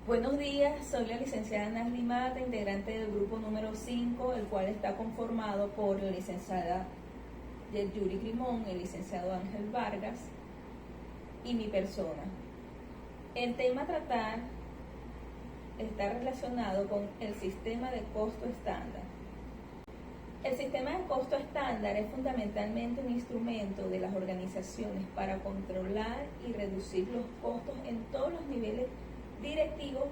Buenos días, soy la licenciada Nasli Mata, integrante del grupo número 5, el cual está conformado por la licenciada Yuri Crimón, el licenciado Ángel Vargas y mi persona. El tema a tratar está relacionado con el sistema de costo estándar. El sistema de costo estándar es fundamentalmente un instrumento de las organizaciones para controlar y reducir los costos en todos los niveles directivos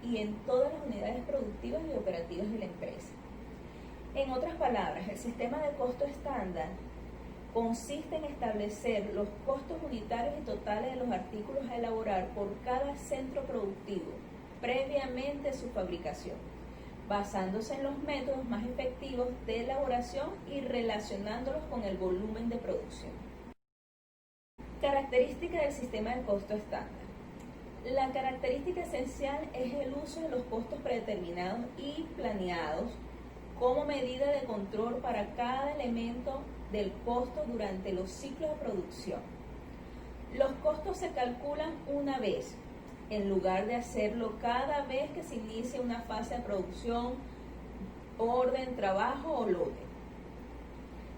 y en todas las unidades productivas y operativas de la empresa. En otras palabras, el sistema de costo estándar consiste en establecer los costos unitarios y totales de los artículos a elaborar por cada centro productivo previamente a su fabricación, basándose en los métodos más efectivos de elaboración y relacionándolos con el volumen de producción. Característica del sistema de costo estándar. La característica esencial es el uso de los costos predeterminados y planeados como medida de control para cada elemento del costo durante los ciclos de producción. Los costos se calculan una vez, en lugar de hacerlo cada vez que se inicia una fase de producción, orden, trabajo o lote.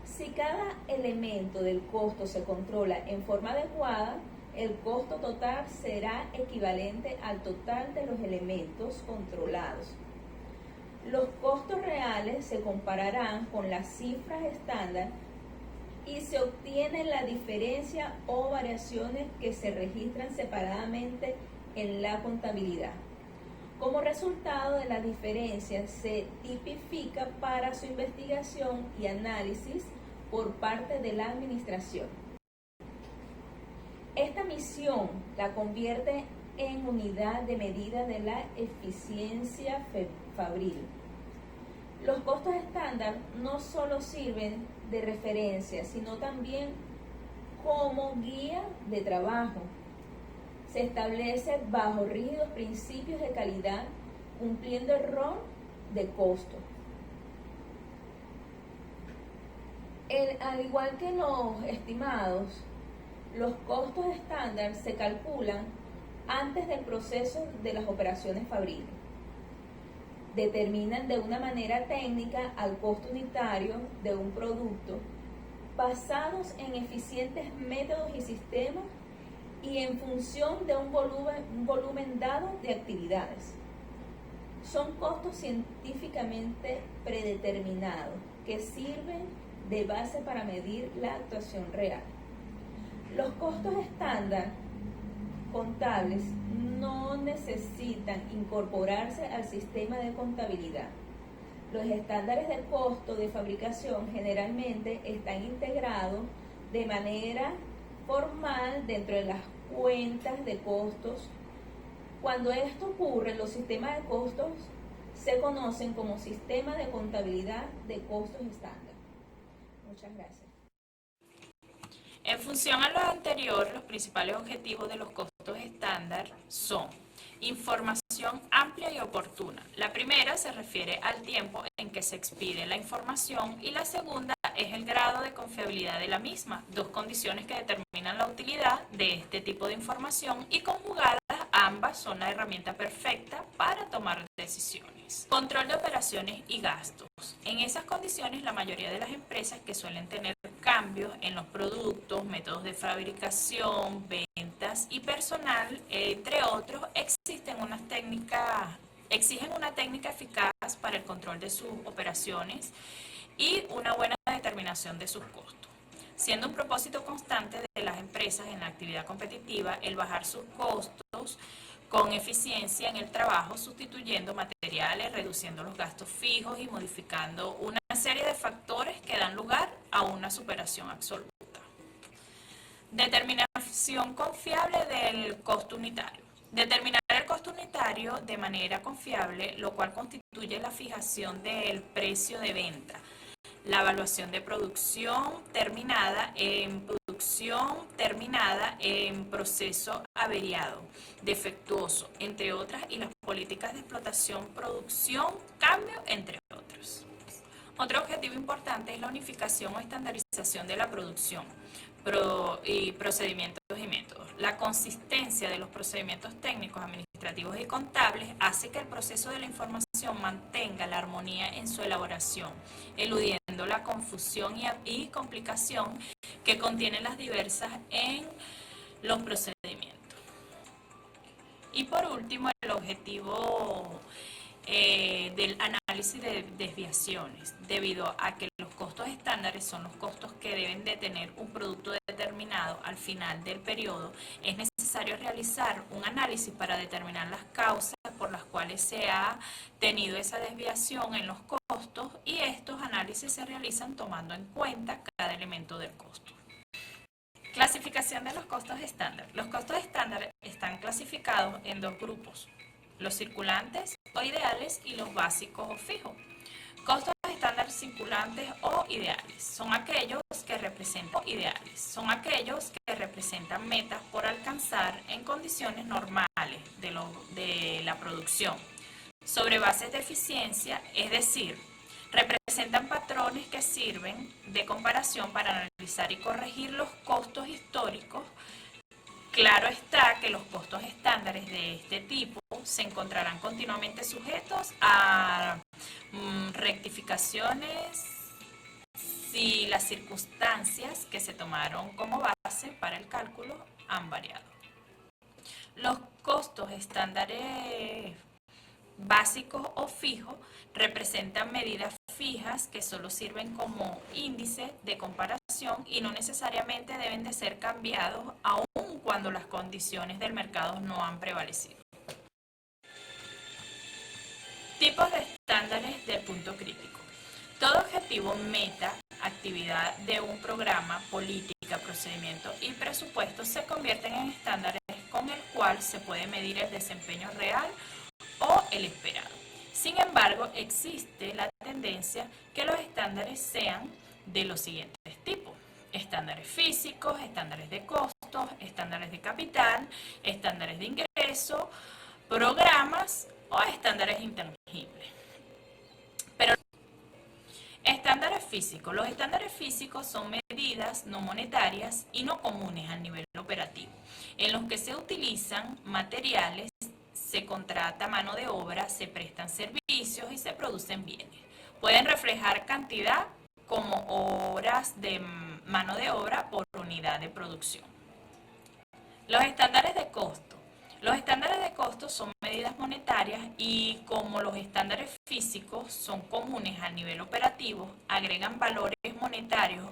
Si cada elemento del costo se controla en forma adecuada, el costo total será equivalente al total de los elementos controlados. Los costos reales se compararán con las cifras estándar y se obtiene la diferencia o variaciones que se registran separadamente en la contabilidad. Como resultado de la diferencia se tipifica para su investigación y análisis por parte de la administración. Esta misión la convierte en unidad de medida de la eficiencia fabril. Los costos estándar no solo sirven de referencia, sino también como guía de trabajo. Se establece bajo rígidos principios de calidad, cumpliendo el rol de costo. Al igual que los estimados, los costos estándar se calculan antes del proceso de las operaciones fabriles. Determinan de una manera técnica al costo unitario de un producto basados en eficientes métodos y sistemas y en función de un volumen dado de actividades. Son costos científicamente predeterminados que sirven de base para medir la actuación real. Los costos estándar contables no necesitan incorporarse al sistema de contabilidad. Los estándares de costo de fabricación generalmente están integrados de manera formal dentro de las cuentas de costos. Cuando esto ocurre, los sistemas de costos se conocen como sistema de contabilidad de costos estándar. Muchas gracias. En función a lo anterior, los principales objetivos de los costos estándar son información amplia y oportuna. La primera se refiere al tiempo en que se expide la información y la segunda es el grado de confiabilidad de la misma, dos condiciones que determinan la utilidad de este tipo de información y conjugadas ambas son la herramienta perfecta para tomar decisiones. Control de operaciones y gastos. En esas condiciones, la mayoría de las empresas que suelen tener cambios en los productos, métodos de fabricación, ventas y personal, entre otros, exigen una técnica eficaz para el control de sus operaciones y una buena determinación de sus costos. Siendo un propósito constante de las empresas en la actividad competitiva el bajar sus costos con eficiencia en el trabajo, sustituyendo materiales, reduciendo los gastos fijos y modificando una serie de factores que dan lugar a una superación absoluta. Determinación confiable del costo unitario. Determinar el costo unitario de manera confiable, lo cual constituye la fijación del precio de venta, la evaluación de producción terminada en proceso averiado, defectuoso, entre otras, y las políticas de explotación, producción, cambio, entre otros. Otro objetivo importante es la unificación o estandarización de la producción y procedimientos y métodos. La consistencia de los procedimientos técnicos, administrativos y contables hace que el proceso de la información mantenga la armonía en su elaboración, eludiendo la confusión y complicación que contienen las diversas en los procedimientos. Y por último, el objetivo del análisis de desviaciones, debido a que los costos estándares son los costos que deben de tener un producto determinado al final del periodo. Es necesario realizar un análisis para determinar las causas por las cuales se ha tenido esa desviación en los costos, y estos análisis se realizan tomando en cuenta cada elemento del costo. Clasificación de los costos estándar. Los costos estándar están clasificados en dos grupos: los circulantes o ideales y los básicos o fijos. Costos estándar circulantes o ideales son aquellos que representan metas por alcanzar en condiciones normales de la producción, sobre bases de eficiencia, es decir, representan patrones que sirven de comparación para analizar y corregir los costos históricos. Claro está que los costos estándares de este tipo se encontrarán continuamente sujetos a rectificaciones si las circunstancias que se tomaron como base para el cálculo han variado. Los costos estándares básicos o fijos representan medidas fijas que solo sirven como índice de comparación y no necesariamente deben de ser cambiados aun cuando las condiciones del mercado no han prevalecido. Tipos de estándares del punto crítico. Todo objetivo, meta, actividad de un programa, política, procedimiento y presupuesto se convierten en estándares con el cual se puede medir el desempeño real o el esperado. Sin embargo, existe la tendencia que los estándares sean de los siguientes tipos: estándares físicos, estándares de costos, estándares de capital, estándares de ingreso, programas o estándares intangibles. Pero estándares físicos. Los estándares físicos son medidas no monetarias y no comunes al nivel operativo, en los que se utilizan materiales, se contrata mano de obra, se prestan servicios y se producen bienes. Pueden reflejar cantidad como horas de mano de obra por unidad de producción. Los estándares de costo. Los estándares de costo son medidas monetarias y, como los estándares físicos son comunes al nivel operativo, agregan valores monetarios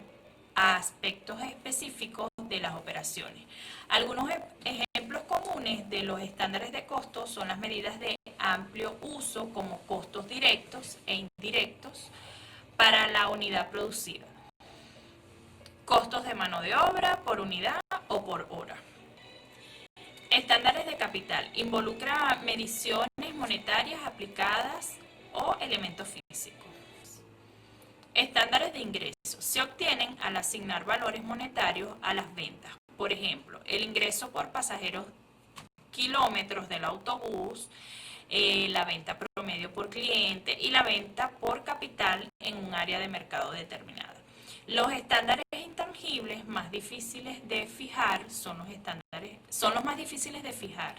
a aspectos específicos de las operaciones. Algunos ejemplos comunes de los estándares de costo son las medidas de amplio uso, como costos directos e indirectos para la unidad producida, costos de mano de obra por unidad o por hora. Estándares de capital. Involucra mediciones monetarias aplicadas o elementos físicos. Estándares de ingresos. Se obtienen al asignar valores monetarios a las ventas. Por ejemplo, el ingreso por pasajeros kilómetros del autobús, la venta promedio por cliente y la venta por capital en un área de mercado determinada. Los estándares intangibles más difíciles de fijar son los más difíciles de fijar,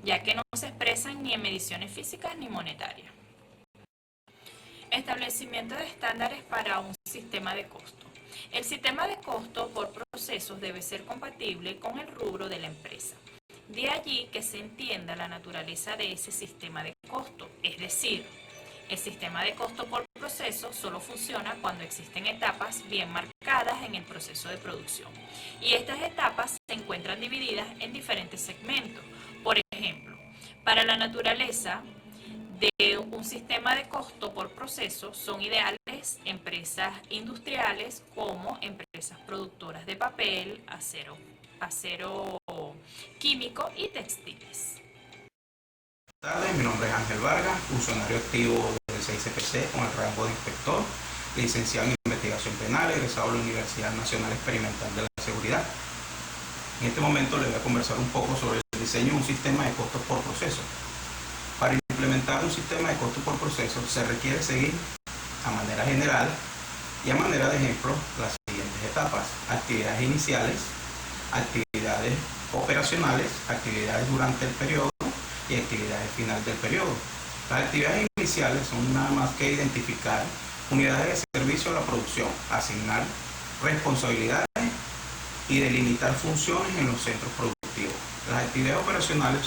ya que no se expresan ni en mediciones físicas ni monetarias. Establecimiento de estándares para un sistema de costo. El sistema de costo por procesos debe ser compatible con el rubro de la empresa. De allí que se entienda la naturaleza de ese sistema de costo, es decir, el sistema de costo por proceso solo funciona cuando existen etapas bien marcadas en el proceso de producción. Y estas etapas se encuentran divididas en diferentes segmentos. Por ejemplo, para la naturaleza de un sistema de costo por proceso son ideales empresas industriales como empresas productoras de papel, acero químico y textiles. Buenas tardes, mi nombre es Ángel Vargas, funcionario activo del CICPC con el rango de inspector, licenciado en investigación penal, egresado de la Universidad Nacional Experimental de la Seguridad. En este momento les voy a conversar un poco sobre el diseño de un sistema de costos por proceso. Para implementar un sistema de costos por proceso se requiere seguir a manera general y a manera de ejemplo las siguientes etapas: actividades iniciales, actividades operacionales, actividades durante el periodo y actividades final del periodo. Las actividades iniciales son nada más que identificar unidades de servicio a la producción, asignar responsabilidades y delimitar funciones en los centros productivos. Las actividades operacionales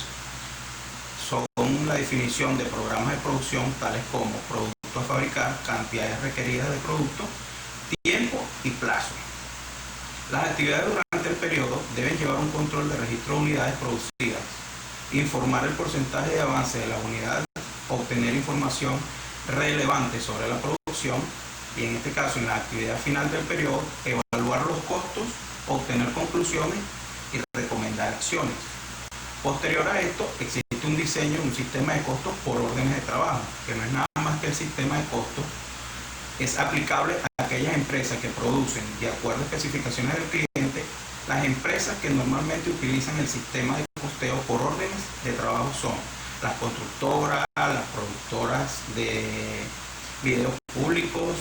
son la definición de programas de producción tales como producto a fabricar, cantidades requeridas de producto, tiempo y plazo. Las actividades durante el periodo deben llevar un control de registro de unidades producidas, informar el porcentaje de avance de las unidades, obtener información relevante sobre la producción y, en este caso, en la actividad final del periodo, evaluar los costos, obtener conclusiones y recomendar acciones. Posterior a esto, existe un diseño de un sistema de costos por órdenes de trabajo, que no es nada más que el sistema de costos. Es aplicable a aquellas empresas que producen de acuerdo a especificaciones del cliente. Las empresas que normalmente utilizan el sistema de costeo por órdenes de trabajo son las constructoras, las productoras de videos públicos,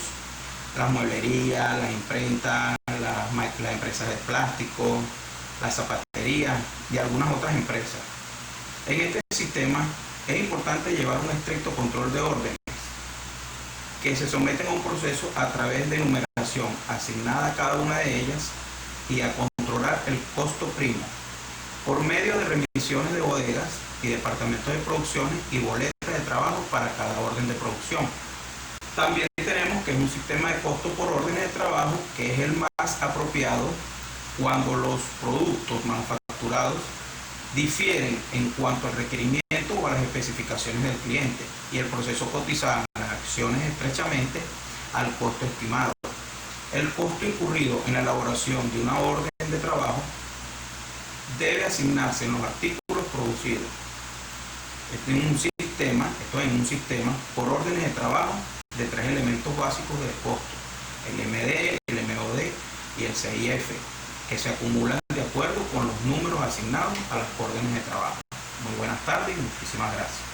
las mueblerías, las imprentas, las empresas de plástico, las zapaterías y algunas otras empresas. En este sistema es importante llevar un estricto control de órdenes que se someten a un proceso a través de numeración asignada a cada una de ellas y a controlar el costo primo por medio de remisiones de bodegas y departamentos de producciones y boletas de trabajo para cada orden de producción. También tenemos que es un sistema de costo por órdenes de trabajo, que es el más apropiado cuando los productos manufacturados difieren en cuanto al requerimiento o a las especificaciones del cliente, y el proceso cotiza las acciones estrechamente al costo estimado. El costo incurrido en la elaboración de una orden de trabajo debe asignarse en los artículos producidos. Esto es en un sistema por órdenes de trabajo de 3 elementos básicos del costo: el MD, el MOD y el CIF, que se acumulan de acuerdo con los números asignados a las órdenes de trabajo. Muy buenas tardes y muchísimas gracias.